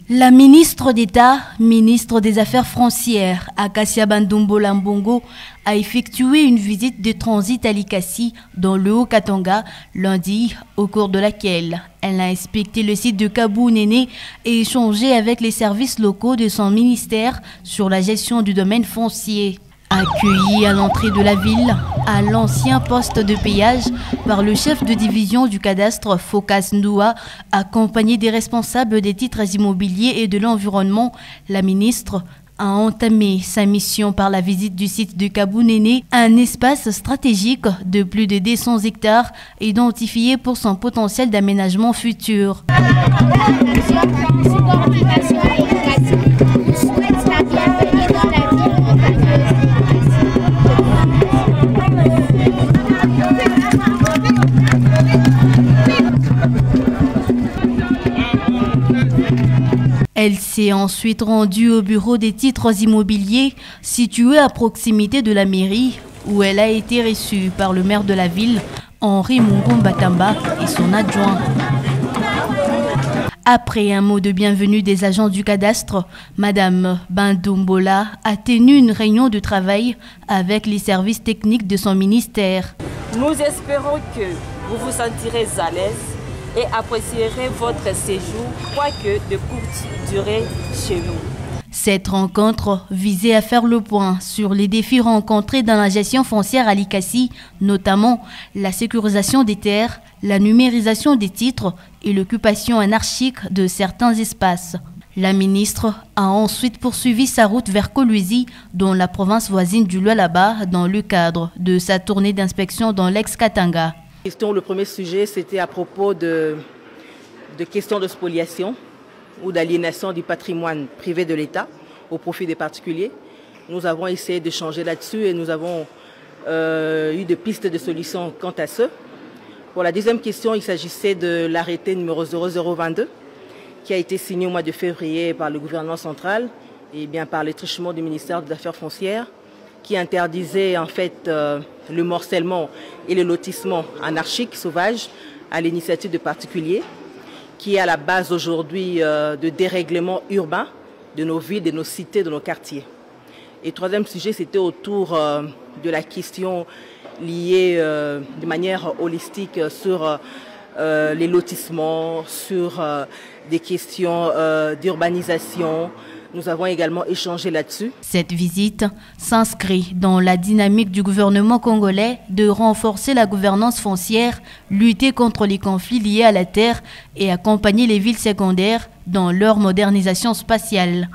La ministre d'État, ministre des Affaires foncières, Akasia Bandombola Mbongo, a effectué une visite de transit à Likasi, dans le Haut-Katanga, lundi, au cours de laquelle elle a inspecté le site de Kabou Néné et échangé avec les services locaux de son ministère sur la gestion du domaine foncier. Accueillie à l'entrée de la ville, à l'ancien poste de péage, par le chef de division du cadastre Fokas Ndoua, accompagné des responsables des titres immobiliers et de l'environnement, la ministre a entamé sa mission par la visite du site de Kabou Néné, un espace stratégique de plus de 200 hectares identifié pour son potentiel d'aménagement futur. Elle s'est ensuite rendue au bureau des titres immobiliers situé à proximité de la mairie où elle a été reçue par le maire de la ville, Henri Mungo Batamba, et son adjoint. Après un mot de bienvenue des agents du cadastre, Madame Bandombola a tenu une réunion de travail avec les services techniques de son ministère. Nous espérons que vous vous sentirez à l'aise et apprécierez votre séjour, quoique de courte durée chez nous. Cette rencontre visait à faire le point sur les défis rencontrés dans la gestion foncière à Likasi, notamment la sécurisation des terres, la numérisation des titres et l'occupation anarchique de certains espaces. La ministre a ensuite poursuivi sa route vers Kolwezi, dans la province voisine du Lualaba, dans le cadre de sa tournée d'inspection dans l'ex-Katanga. Le premier sujet, c'était à propos de questions de spoliation ou d'aliénation du patrimoine privé de l'État au profit des particuliers. Nous avons essayé de changer là-dessus et nous avons eu des pistes de solutions quant à ce. Pour la deuxième question, il s'agissait de l'arrêté numéro 0022 qui a été signé au mois de février par le gouvernement central et bien par le truchement du ministère des Affaires foncières, qui interdisait en fait le morcellement et le lotissement anarchique, sauvage, à l'initiative de particuliers, qui est à la base aujourd'hui de dérèglement urbain de nos villes, de nos cités, de nos quartiers. Et troisième sujet, c'était autour de la question liée de manière holistique sur les lotissements, sur des questions d'urbanisation. Nous avons également échangé là-dessus. Cette visite s'inscrit dans la dynamique du gouvernement congolais de renforcer la gouvernance foncière, lutter contre les conflits liés à la terre et accompagner les villes secondaires dans leur modernisation spatiale.